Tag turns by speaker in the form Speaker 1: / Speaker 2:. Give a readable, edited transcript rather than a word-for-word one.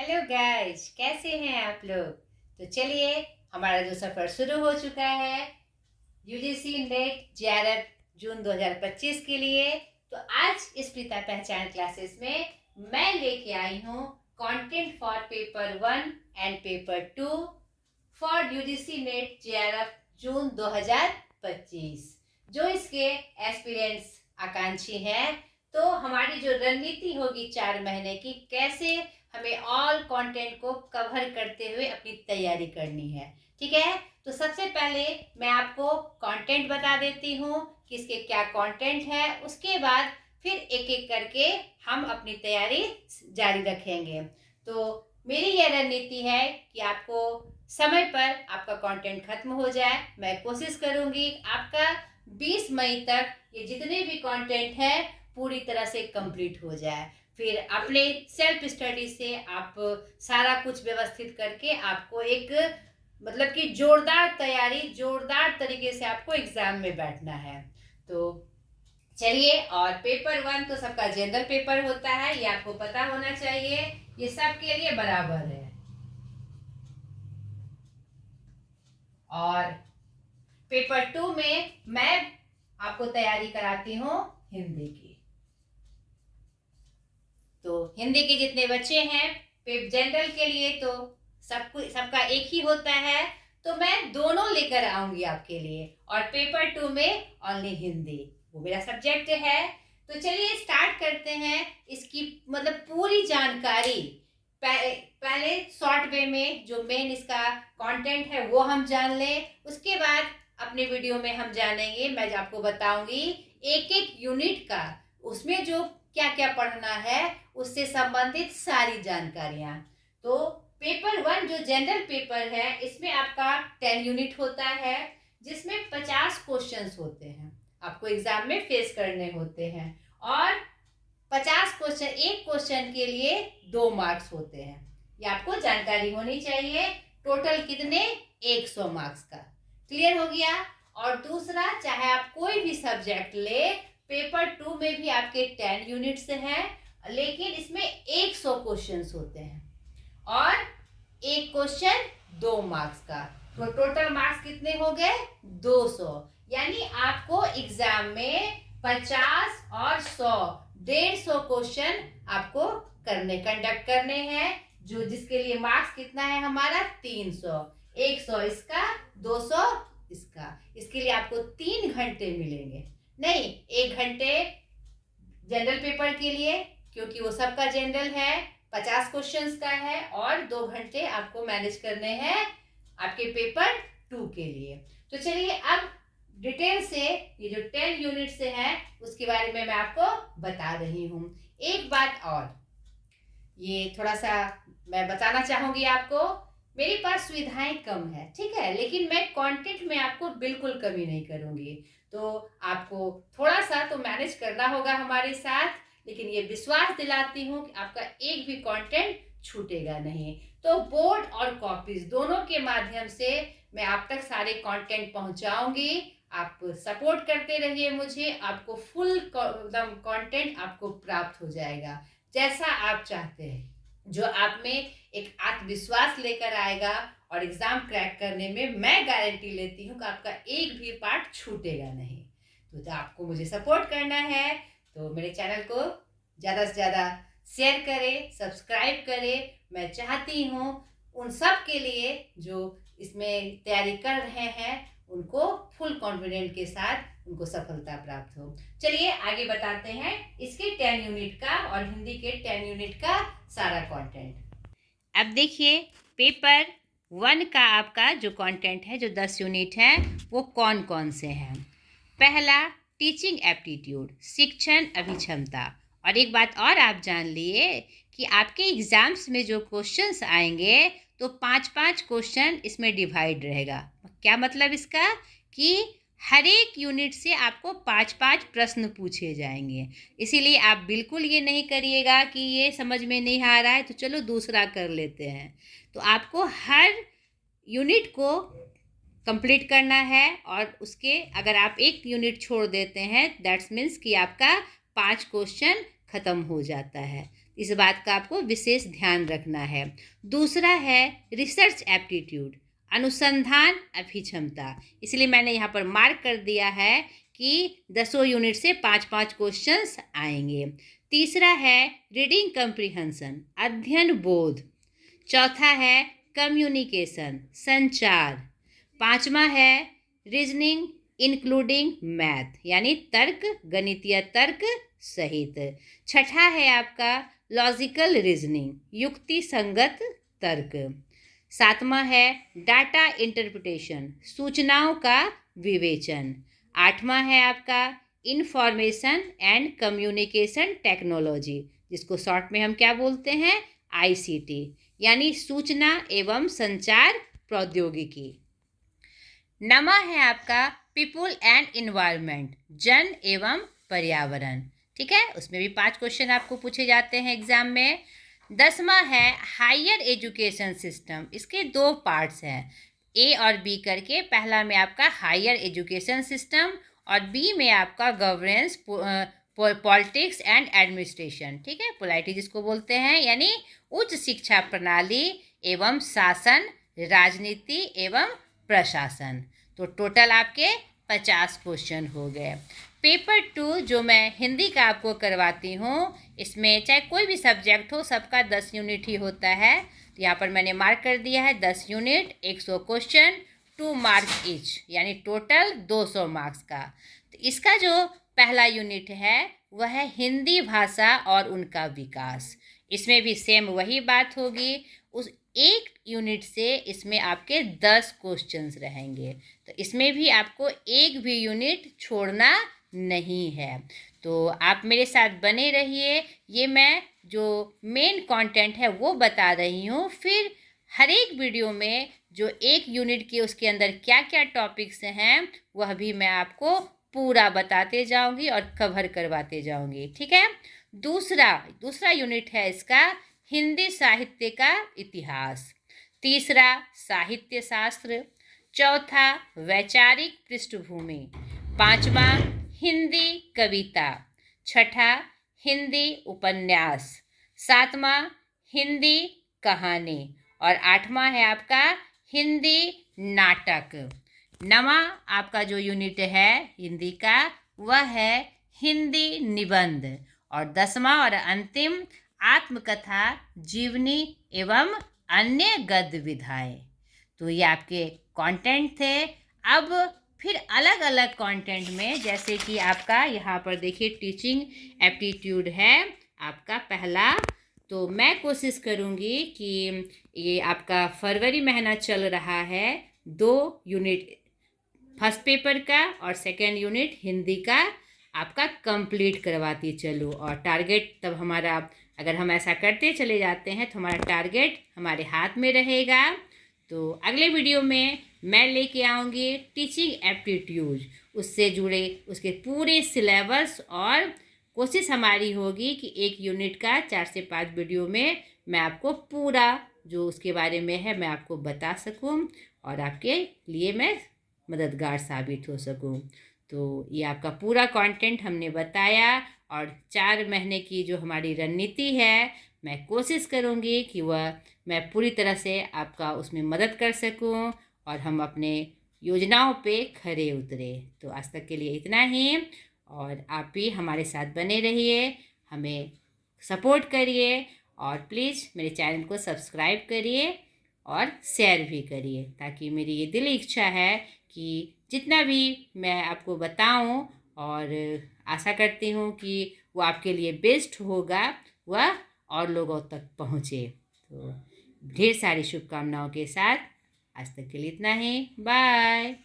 Speaker 1: Hello guys, कैसे हैं आप लोग। तो चलिए, हमारा जो सफ़र शुरू हो चुका है यूजीसी नेट जेआरएफ जून 2025 के लिए। तो आज इस प्रीता पहचान क्लासेस में मैं लेके आई हूँ content for paper 1 and paper 2 for UGC NET JRF June 2025। जो इसके एस्पिरेंट्स आकांक्षी हैं, तो हमारी जो रणनीति होगी 4 महीने की, कैसे हमें ऑल कंटेंट को कवर करते हुए अपनी तैयारी करनी है। ठीक है, तो सबसे पहले मैं आपको कंटेंट बता देती हूँ कि इसके क्या कंटेंट है। उसके बाद फिर एक एक करके हम अपनी तैयारी जारी रखेंगे। तो मेरी यह रणनीति है कि आपको समय पर आपका कंटेंट खत्म हो जाए। मैं कोशिश करूंगी आपका 20 मई तक ये जितने भी कंटेंट है पूरी तरह से कंप्लीट हो जाए। फिर अपने सेल्फ स्टडी से आप सारा कुछ व्यवस्थित करके आपको एक मतलब कि जोरदार तैयारी, जोरदार तरीके से आपको एग्जाम में बैठना है। तो चलिए, और पेपर 1 तो सबका जनरल पेपर होता है, ये आपको पता होना चाहिए, ये सबके लिए बराबर है। और पेपर 2 में मैं आपको तैयारी कराती हूँ हिंदी की। तो हिंदी के जितने बच्चे हैं, जनरल के लिए तो सबका एक ही होता है, तो मैं दोनों लेकर आऊंगी आपके लिए। और पेपर 2 में ओनली हिंदी, वो मेरा सब्जेक्ट है। तो चलिए स्टार्ट करते हैं इसकी मतलब पूरी जानकारी। पहले शॉर्ट वे में जो मेन इसका कंटेंट है वो हम जान लें। उसके बाद अपने वीडियो में हम जानेंगे, मैं आपको बताऊंगी एक एक यूनिट का, उसमें जो क्या क्या पढ़ना है उससे संबंधित सारी जानकारियां। तो पेपर 1 जो जनरल पेपर है, इसमें आपका 10 यूनिट होता है, जिसमें 50 क्वेश्चंस होते हैं, आपको एग्जाम में फेस करने होते हैं। और 50 क्वेश्चन, एक क्वेश्चन के लिए 2 मार्क्स होते हैं, ये आपको जानकारी होनी चाहिए। टोटल कितने, 100 मार्क्स का। क्लियर हो गया। और दूसरा, चाहे आप कोई भी सब्जेक्ट ले, पेपर 2 में भी आपके 10 यूनिट्स हैं, लेकिन इसमें 100 क्वेश्चंस होते हैं और एक क्वेश्चन 2 मार्क्स का। तो टोटल मार्क्स कितने हो गए, 200। यानी आपको एग्जाम में 50 और 100, 150 क्वेश्चन आपको कंडक्ट करने हैं, जो जिसके लिए मार्क्स कितना है हमारा 300। 100 इसका, 200 इसका। इसके लिए आपको 3 घंटे मिलेंगे, नहीं 1 घंटे जनरल पेपर के लिए, क्योंकि वो सबका जनरल है, 50 क्वेश्चंस का है, और 2 घंटे आपको मैनेज करने हैं आपके पेपर 2 के लिए। तो चलिए अब डिटेल से ये जो 10 यूनिट से है उसके बारे में मैं आपको बता रही हूँ। एक बात और, ये थोड़ा सा मैं बताना चाहूंगी आपको, मेरे पास सुविधाएं कम है, ठीक है, लेकिन मैं कंटेंट में आपको बिल्कुल कमी नहीं करूंगी। तो आपको थोड़ा सा तो मैनेज करना होगा हमारे साथ, लेकिन ये विश्वास दिलाती हूँ कि आपका एक भी कंटेंट छूटेगा नहीं। तो बोर्ड और कॉपीज दोनों के माध्यम से मैं आप तक सारे कंटेंट पहुंचाऊंगी। आप सपोर्ट करते रहिए मुझे, आपको फुल एकदम कंटेंट आपको प्राप्त हो जाएगा जैसा आप चाहते हैं, जो आप में एक आत्मविश्वास लेकर आएगा। और एग्जाम क्रैक करने में मैं गारंटी लेती हूँ कि आपका एक भी पार्ट छूटेगा नहीं। तो आपको मुझे सपोर्ट करना है, तो मेरे चैनल को ज़्यादा से ज़्यादा शेयर करें, सब्सक्राइब करें। मैं चाहती हूँ उन सब के लिए जो इसमें तैयारी कर रहे हैं, उनको फुल कॉन्फिडेंट के साथ उनको सफलता प्राप्त हो। चलिए आगे बताते हैं इसके 10 यूनिट का और हिंदी के 10 यूनिट का सारा कंटेंट। अब देखिए, पेपर 1 का आपका जो कंटेंट है, जो 10 यूनिट है, वो कौन कौन से हैं। पहला, टीचिंग एप्टीट्यूड, शिक्षण अभिक्षमता। और एक बात और आप जान लिए कि आपके एग्जाम्स में जो क्वेश्चंस आएंगे, तो 5-5 क्वेश्चन इसमें डिवाइड रहेगा। क्या मतलब इसका, कि हर एक यूनिट से आपको 5-5 प्रश्न पूछे जाएंगे। इसीलिए आप बिल्कुल ये नहीं करिएगा कि ये समझ में नहीं आ रहा है तो चलो दूसरा कर लेते हैं। तो आपको हर यूनिट को कंप्लीट करना है, और उसके अगर आप एक यूनिट छोड़ देते हैं, दैट्स मीन्स कि आपका 5 क्वेश्चन ख़त्म हो जाता है। इस बात का आपको विशेष ध्यान रखना है। दूसरा है रिसर्च एप्टीट्यूड, अनुसंधान अभिक्षमता। इसलिए मैंने यहाँ पर मार्क कर दिया है कि 10 यूनिट से 5-5 क्वेश्चंस आएंगे। तीसरा है रीडिंग कम्प्रीहेंशन, अध्ययन बोध। चौथा है कम्युनिकेशन, संचार। पांचवा है रीजनिंग इंक्लूडिंग मैथ, यानी तर्क, गणितीय तर्क सहित। छठा है आपका लॉजिकल रीजनिंग, युक्ति संगत तर्क। सातवां है डाटा इंटरप्रिटेशन, सूचनाओं का विवेचन। आठवां है आपका इंफॉर्मेशन एंड कम्युनिकेशन टेक्नोलॉजी, जिसको शॉर्ट में हम क्या बोलते हैं, ICT, यानी सूचना एवं संचार प्रौद्योगिकी। नमा है आपका पीपुल एंड इन्वायरमेंट, जन एवं पर्यावरण। ठीक है, उसमें भी 5 क्वेश्चन आपको पूछे जाते हैं एग्जाम में। 10वां है हायर एजुकेशन सिस्टम, इसके 2 पार्ट्स हैं, A और B करके। पहला में आपका हायर एजुकेशन सिस्टम और B में आपका गवर्नेंस, पॉलिटिक्स एंड एडमिनिस्ट्रेशन। ठीक है, पोलाइटी जिसको बोलते हैं, यानी उच्च शिक्षा प्रणाली एवं शासन, राजनीति एवं प्रशासन। तो टोटल आपके 50 क्वेश्चन हो गए। पेपर 2 जो मैं हिंदी का आपको करवाती हूँ, इसमें चाहे कोई भी सब्जेक्ट हो, सबका 10 यूनिट ही होता है। तो यहाँ पर मैंने मार्क कर दिया है 10 यूनिट, 100 क्वेश्चन, 2 मार्क ईच, यानी टोटल 200 मार्क्स का। तो इसका जो पहला यूनिट है वह है हिंदी भाषा और उनका विकास। इसमें भी सेम वही बात होगी, उस एक यूनिट से इसमें आपके 10 क्वेश्चंस रहेंगे। तो इसमें भी आपको एक भी यूनिट छोड़ना नहीं है। तो आप मेरे साथ बने रहिए, ये मैं जो मेन कंटेंट है वो बता रही हूँ, फिर हर एक वीडियो में जो एक यूनिट के उसके अंदर क्या क्या टॉपिक्स हैं वह भी मैं आपको पूरा बताते जाऊंगी और कवर करवाते जाऊंगी। ठीक है, दूसरा यूनिट है इसका हिंदी साहित्य का इतिहास। तीसरा साहित्य शास्त्र। चौथा वैचारिक पृष्ठभूमि। पांचवा हिंदी कविता। छठा हिंदी उपन्यास। सातवां हिंदी कहानी और आठवां है आपका हिंदी नाटक। नवा आपका जो यूनिट है हिंदी का वह है हिंदी निबंध और 10वां और अंतिम आत्मकथा, जीवनी एवं अन्य गद्य विधाएं। तो ये आपके कंटेंट थे। अब फिर अलग अलग कंटेंट में, जैसे कि आपका यहाँ पर देखिए टीचिंग एप्टीट्यूड है आपका पहला, तो मैं कोशिश करूँगी कि ये आपका फरवरी महीना चल रहा है, 2 यूनिट फर्स्ट पेपर का और सेकेंड यूनिट हिंदी का आपका कंप्लीट करवाती चलूँ। और टारगेट तब हमारा, अगर हम ऐसा करते चले जाते हैं तो हमारा टारगेट हमारे हाथ में रहेगा। तो अगले वीडियो में मैं लेके आऊँगी टीचिंग एप्टीट्यूड, उससे जुड़े उसके पूरे सिलेबस, और कोशिश हमारी होगी कि एक यूनिट का 4 से 5 वीडियो में मैं आपको पूरा जो उसके बारे में है मैं आपको बता सकूं और आपके लिए मैं मददगार साबित हो सकूं। तो ये आपका पूरा कंटेंट हमने बताया और 4 महीने की जो हमारी रणनीति है मैं कोशिश करूँगी कि वह मैं पूरी तरह से आपका उसमें मदद कर सकूं और हम अपने योजनाओं पे खरे उतरे। तो आज तक के लिए इतना ही, और आप भी हमारे साथ बने रहिए, हमें सपोर्ट करिए और प्लीज़ मेरे चैनल को सब्सक्राइब करिए और शेयर भी करिए, ताकि मेरी ये दिली इच्छा है कि जितना भी मैं आपको बताऊं, और आशा करती हूँ कि वो आपके लिए बेस्ट होगा, वह और लोगों तक पहुँचे। तो ढेर सारी शुभकामनाओं के साथ आज तक के लिए इतना ही, बाय।